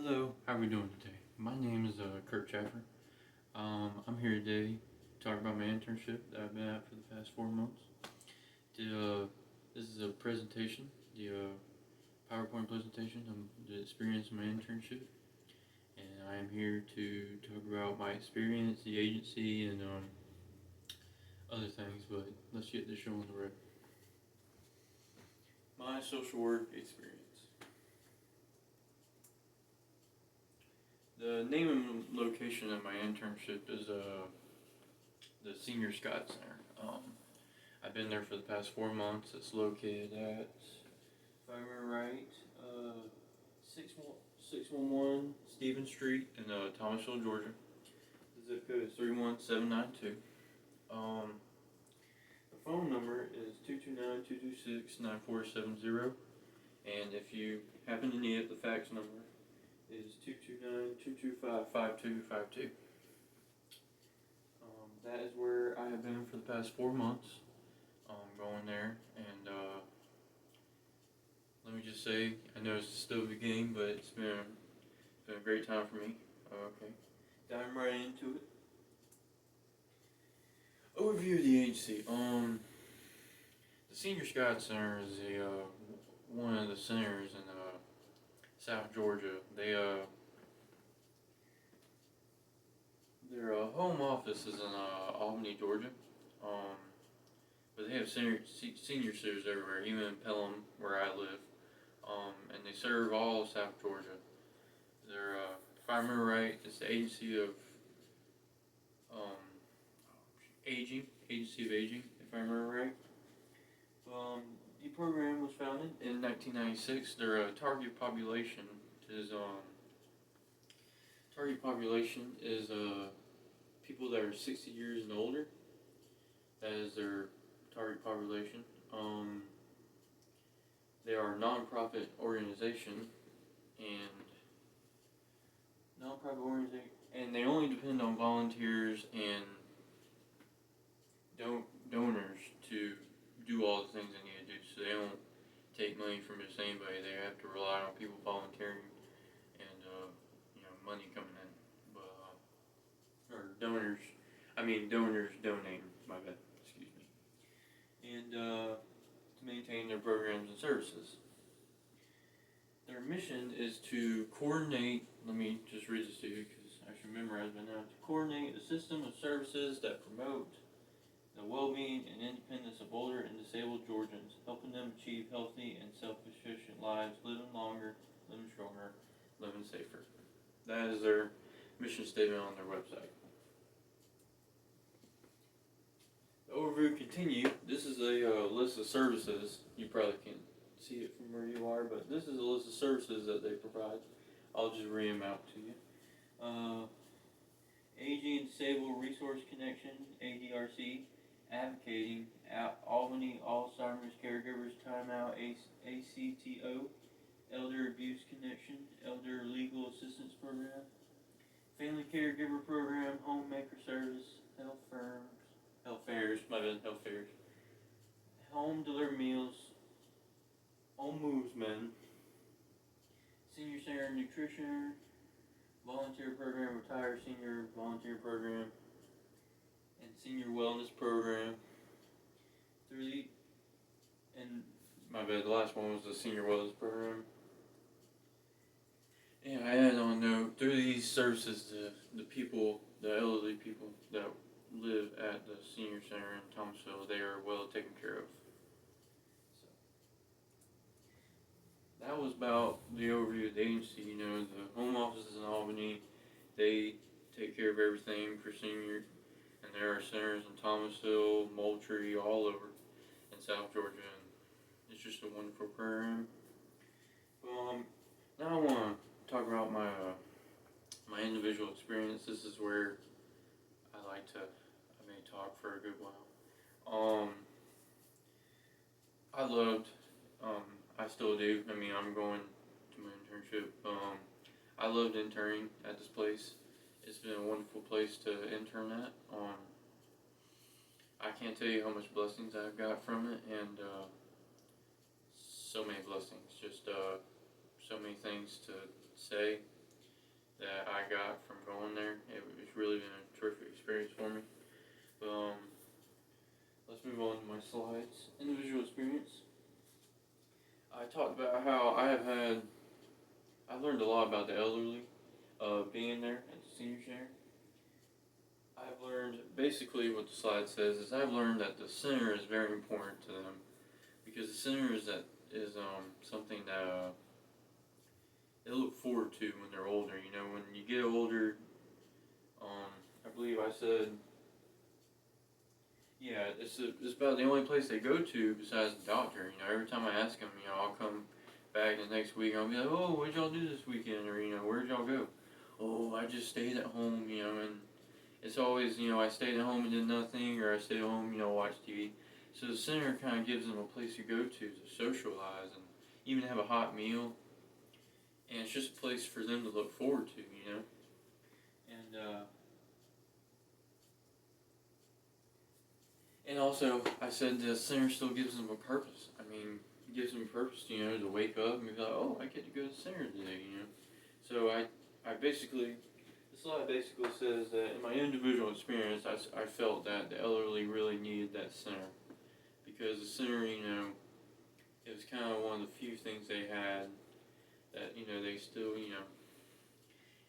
Hello, how are we doing today? My name is Kurt Chaffer. I'm here today to talk about my internship that I've been at for the past 4 months. This is a presentation, the PowerPoint presentation of the experience of my internship, and I am here to talk about my experience, the agency, and other things. But let's get this show on the road. My social work experience. The name and location of my internship is the Senior Scott Center. I've been there for the past 4 months. It's located at, if I remember right, 611 Stevens Street in Thomasville, Georgia. The zip code is 31792. The phone number is 229-226-9470. And if you happen to need it, the fax number is 229-225-5252. That is where I have been for the past 4 months. Going there, and let me just say, I know it's still the beginning, but it's been a great time for me. Okay, diving right into it. Overview of the agency. The Senior Scott Center is one of the centers in South Georgia. Their home office is in Albany, Georgia. But they have senior centers everywhere, even in Pelham, where I live. And they serve all of South Georgia. They're, if I remember right, it's the Agency of Agency of Aging, if I remember right. The program was founded in 1996. Their target population is people that are 60 years and older. That is their target population. They are a non-profit organization, and they only depend on volunteers and donors to do all the things they need to do. So they don't take money from just anybody. They have to rely on people volunteering and money coming in. Donors donating. My bad. Excuse me. And to maintain their programs and services. Their mission is to coordinate. Let me just read this to you because I should memorize it now. To coordinate a system of services that promote the well-being and independence of older and disabled Georgians, helping them achieve healthy and self-sufficient lives, living longer, living stronger, living safer. That is their mission statement on their website. The overview continue. This is a list of services. You probably can't see it from where you are, but this is a list of services that they provide. I'll just read them out to you. Aging and Disabled Resource Connection, ADRC, advocating Albany Alzheimer's Caregivers Timeout, ACTO, Elder Abuse Connection, Elder Legal Assistance Program, Family Caregiver Program, Homemaker Service, Health fairs, Home Delivered Meals, Home Movesmen, Senior Center Nutrition, Volunteer Program, Retired Senior Volunteer Program, and Senior Wellness Program. The last one was the Senior Wellness Program. And I add on note, through these services, the elderly people that live at the Senior Center in Thomasville, they are well taken care of. So that was about the overview of the agency. The home office is in Albany. They take care of everything for senior, and there are centers in Thomasville, Moultrie, all over in South Georgia, and it's just a wonderful program. Now I want to talk about my individual experience. This is where I may talk for a good while. I still do. I'm going to my internship. I loved interning at this place. It's been a wonderful place to intern at. I can't tell you how much blessings I've got from it, and so many blessings. Just so many things to say that I got from going there. It's really been a terrific experience for me. But let's move on to my slides. Individual experience. I talked about how I learned a lot about the elderly, being there at the senior center. I've learned, basically what the slide says is I've learned that the center is very important to them, because the center is something that they look forward to when they're older. You know, when you get older, I believe I said, yeah, it's about the only place they go to besides the doctor. You know, every time I ask them, I'll come back the next week, I'll be like, oh, what'd y'all do this weekend? Or, where'd y'all go? Oh, I just stayed at home, and it's always, I stayed at home and did nothing, or I stayed at home, watched TV. So the center kind of gives them a place to go to socialize and even have a hot meal. And it's just a place for them to look forward to, And also, I said the center still gives them a purpose. I mean, it gives them a purpose, to wake up and be like, oh, I get to go to the center today, So I basically, the slide basically says that in my individual experience, I felt that the elderly really needed that center. Because the center, it was kind of one of the few things they had that, they still,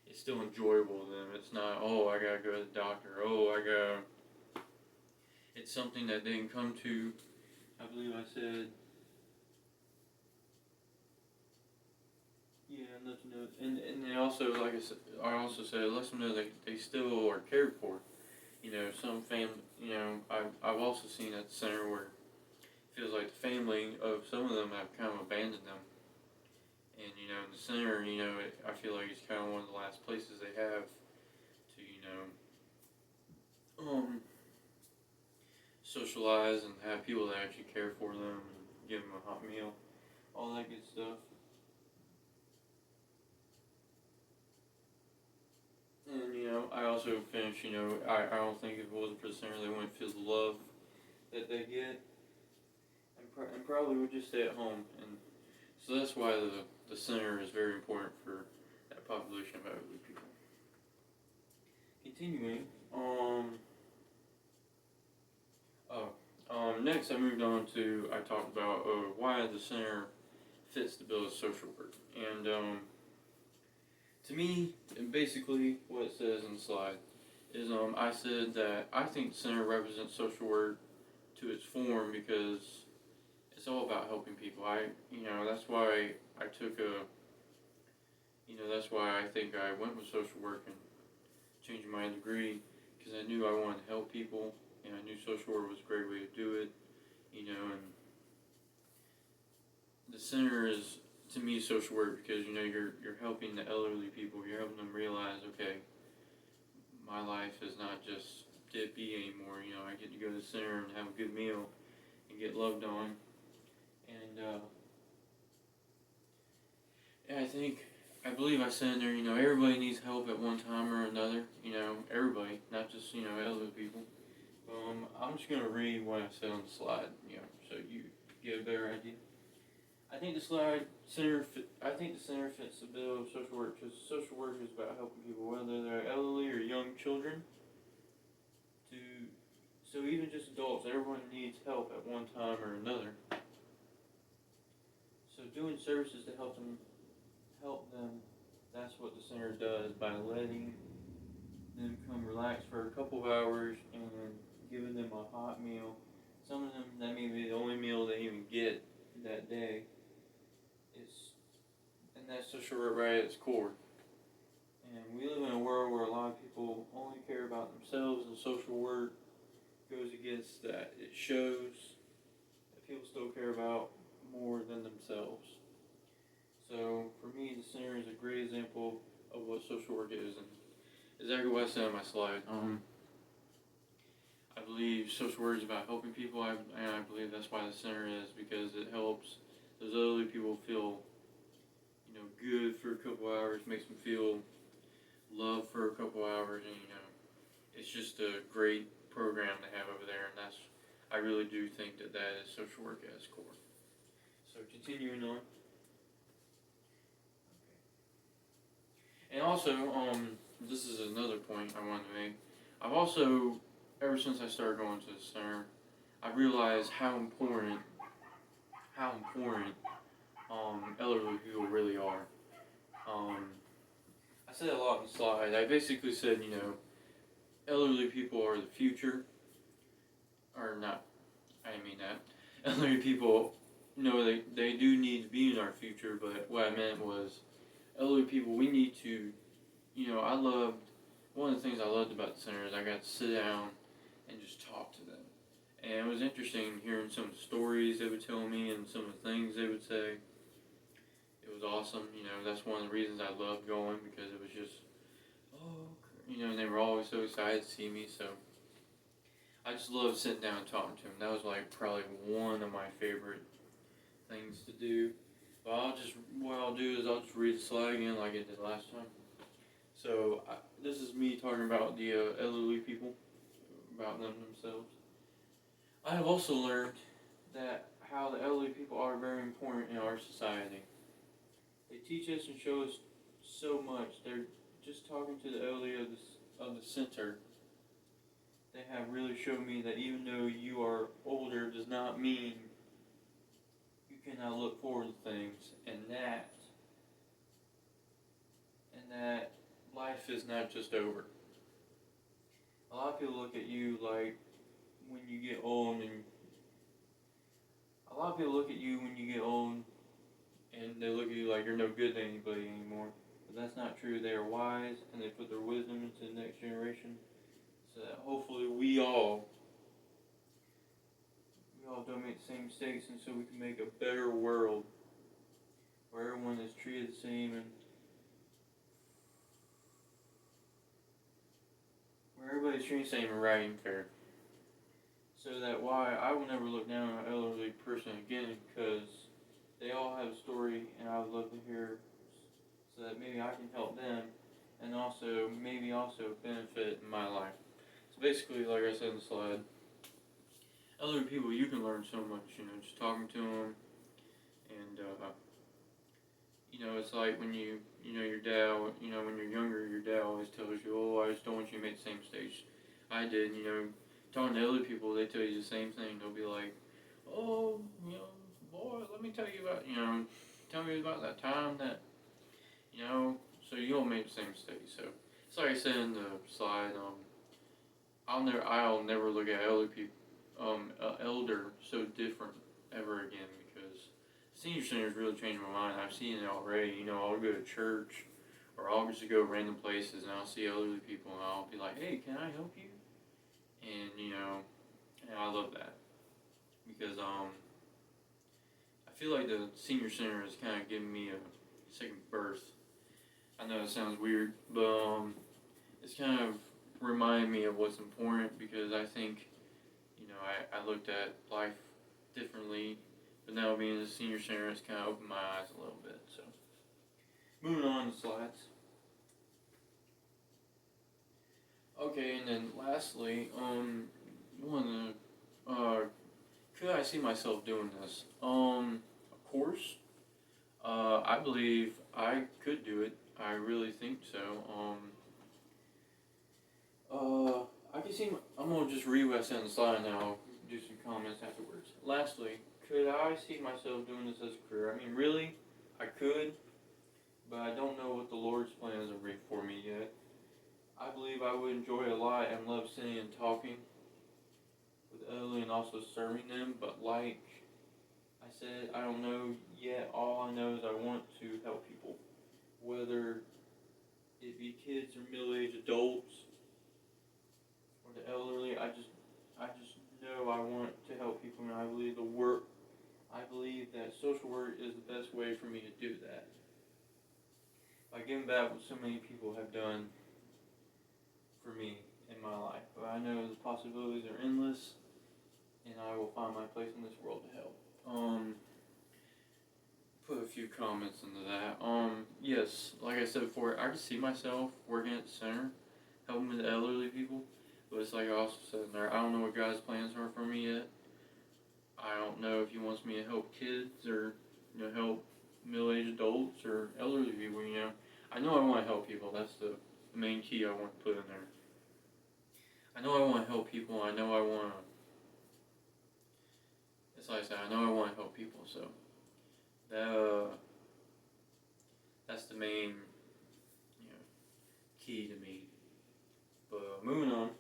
it's still enjoyable to them. It's not, oh, I gotta go to the doctor, it's something that they can come to. I believe I said, yeah, nothing else. And they also, like I also said, it lets them know they still are cared for. Some family, I've also seen at the center where it feels like the family of some of them have kind of abandoned them. And, in the center, I feel like it's kind of one of the last places they have to, socialize and have people that actually care for them and give them a hot meal, all that good stuff. And, I also finished, I don't think if it wasn't for the center, they wouldn't feel the love that they get, and probably would just stay at home. And so that's why the center is very important for that population of elderly people. Continuing, next I moved on to, I talked about why the center fits the bill of social work. And to me, and basically what it says in the slide is I said that I think the center represents social work to its form because it's all about helping people. That's why I took that's why I think I went with social work and changing my degree, because I knew I wanted to help people, and I knew social work was a great way to do it, and the center is, to me, social work, because, you're helping the elderly people, you're helping them realize, okay, my life is not just deadbeat anymore, I get to go to the center and have a good meal and get loved on, and I believe I said in there, everybody needs help at one time or another, everybody, not just, elderly people. I'm just going to read what I said on the slide, so you get a better idea. I think the center fits the bill of social work, because social work is about helping people, whether they're elderly or young children, so even just adults, everyone needs help at one time or another. So doing services to help them, that's what the center does, by letting them come relax for a couple of hours and giving them a hot meal. Some of them, that may be the only meal they even get that day. And that's social work right at its core. And we live in a world where a lot of people only care about themselves, and social work goes against that. It shows that people still care about more than themselves. So for me, the center is a great example of what social work is, and exactly what I said on my slide. I believe social work is about helping people, and I believe that's why the center is, because it helps those elderly people feel, good for a couple hours, makes them feel loved for a couple hours, and it's just a great program to have over there, and I really do think that is social work at its core. So continuing on. And also, this is another point I wanted to make. I've also, ever since I started going to the center, I realized how important, elderly people really are. Um, I said a lot in the slide. I basically said, elderly people are the future, or not. I didn't mean that. Elderly people, they do need to be in our future, but what I meant was, elderly people, we need to, one of the things I loved about the center is I got to sit down and just talk to them. And it was interesting hearing some of the stories they would tell me and some of the things they would say. It was awesome. That's one of the reasons I loved going, because it was just, and they were always so excited to see me. So I just loved sitting down and talking to them. That was like probably one of my favorite things to do. But what I'll do is I'll just read the slide again like I did last time. So this is me talking about the elderly people, about them themselves. I have also learned that how the elderly people are very important in our society. They teach us and show us so much. They're just talking to the elderly of the center. They have really shown me that even though you are older does not mean you cannot look forward to things, and that life is not just over. A lot of people look at you like when you get old, and they look at you like you're no good to anybody anymore. But that's not true. They are wise, and they put their wisdom into the next generation, so that hopefully we all don't make the same mistakes, and so we can make a better world where everyone is treated the same, and where everybody's treated the same and right and fair. So that why I will never look down on an elderly person again, because they all have a story, and I would love to hear, so that maybe I can help them, and also maybe also benefit in my life. So basically, like I said in the slide, elderly people, you can learn so much, just talking to them, and it's like when your dad, when you're younger, your dad always tells you, oh, I just don't want you to make the same mistakes I did. Talking to other people, they tell you the same thing. They'll be like, oh, boy, let me tell you about, tell me about that time that, so you don't make the same mistakes. So it's like I said in the slide, I'll never look at elder people, elder so different ever again, because senior centers really changed my mind. I've seen it already. I'll go to church, or I'll just go random places, and I'll see elderly people, and I'll be like, hey, can I help you? And and I love that, because I feel like the senior center has kind of given me a second birth. I know it sounds weird, but it's kind of reminded me of what's important, because I think I looked at life differently, but now being in the senior center, it's kind of opened my eyes a little bit. So moving on to slides. Okay, and then lastly, could I see myself doing this? Of course. I believe I could do it. I really think so. I can see. I'm gonna just read what I said on the slide, and then I'll do some comments afterwards. Lastly, could I see myself doing this as a career? I mean, really, I could, but I don't know what the Lord's plans are for me yet. I believe I would enjoy it a lot and love sitting and talking with elderly and also serving them, but like I said, I don't know yet. All I know is I want to help people, whether it be kids or middle-aged adults or the elderly. I just know I want to help people, and I believe that social work is the best way for me to do that. By giving back what so many people have done for me in my life. But I know the possibilities are endless, and I will find my place in this world to help. Put a few comments into that. Yes, like I said before, I can see myself working at the center, helping the elderly people. But it's like I also said in there, I don't know what God's plans are for me yet. I don't know if He wants me to help kids or help middle-aged adults or elderly people. I I know I want to help people. That's the main key I want to put in there. I know I want to help people. I know I want to. It's like I said. I know I want to help people. So that's the main, key to me. But moving on.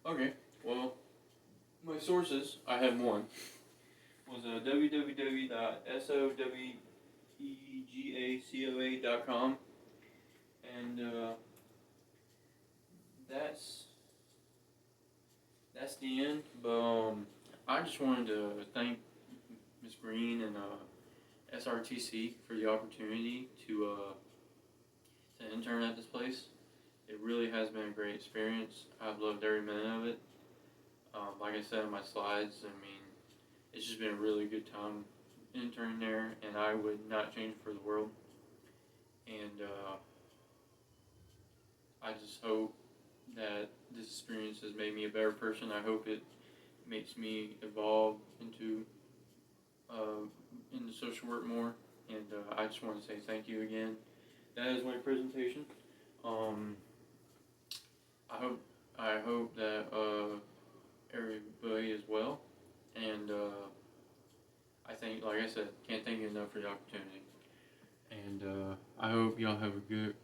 Okay. Well, my sources. I have one. Was www.sowegacoa.com, and that's the end. But I just wanted to thank Ms. Green and SRTC for the opportunity to intern at this place. It really has been a great experience. I've loved every minute of it. Like I said in my slides, I mean, it's just been a really good time interning there, and I would not change it for the world. And I just hope that this experience has made me a better person. I hope it makes me evolve into social work more. And I just want to say thank you again. That is my presentation. I hope that everybody is well, and I think, like I said, can't thank you enough for the opportunity. And I hope y'all have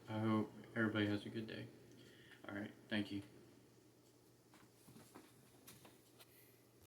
I hope everybody has a good day. All right, thank you.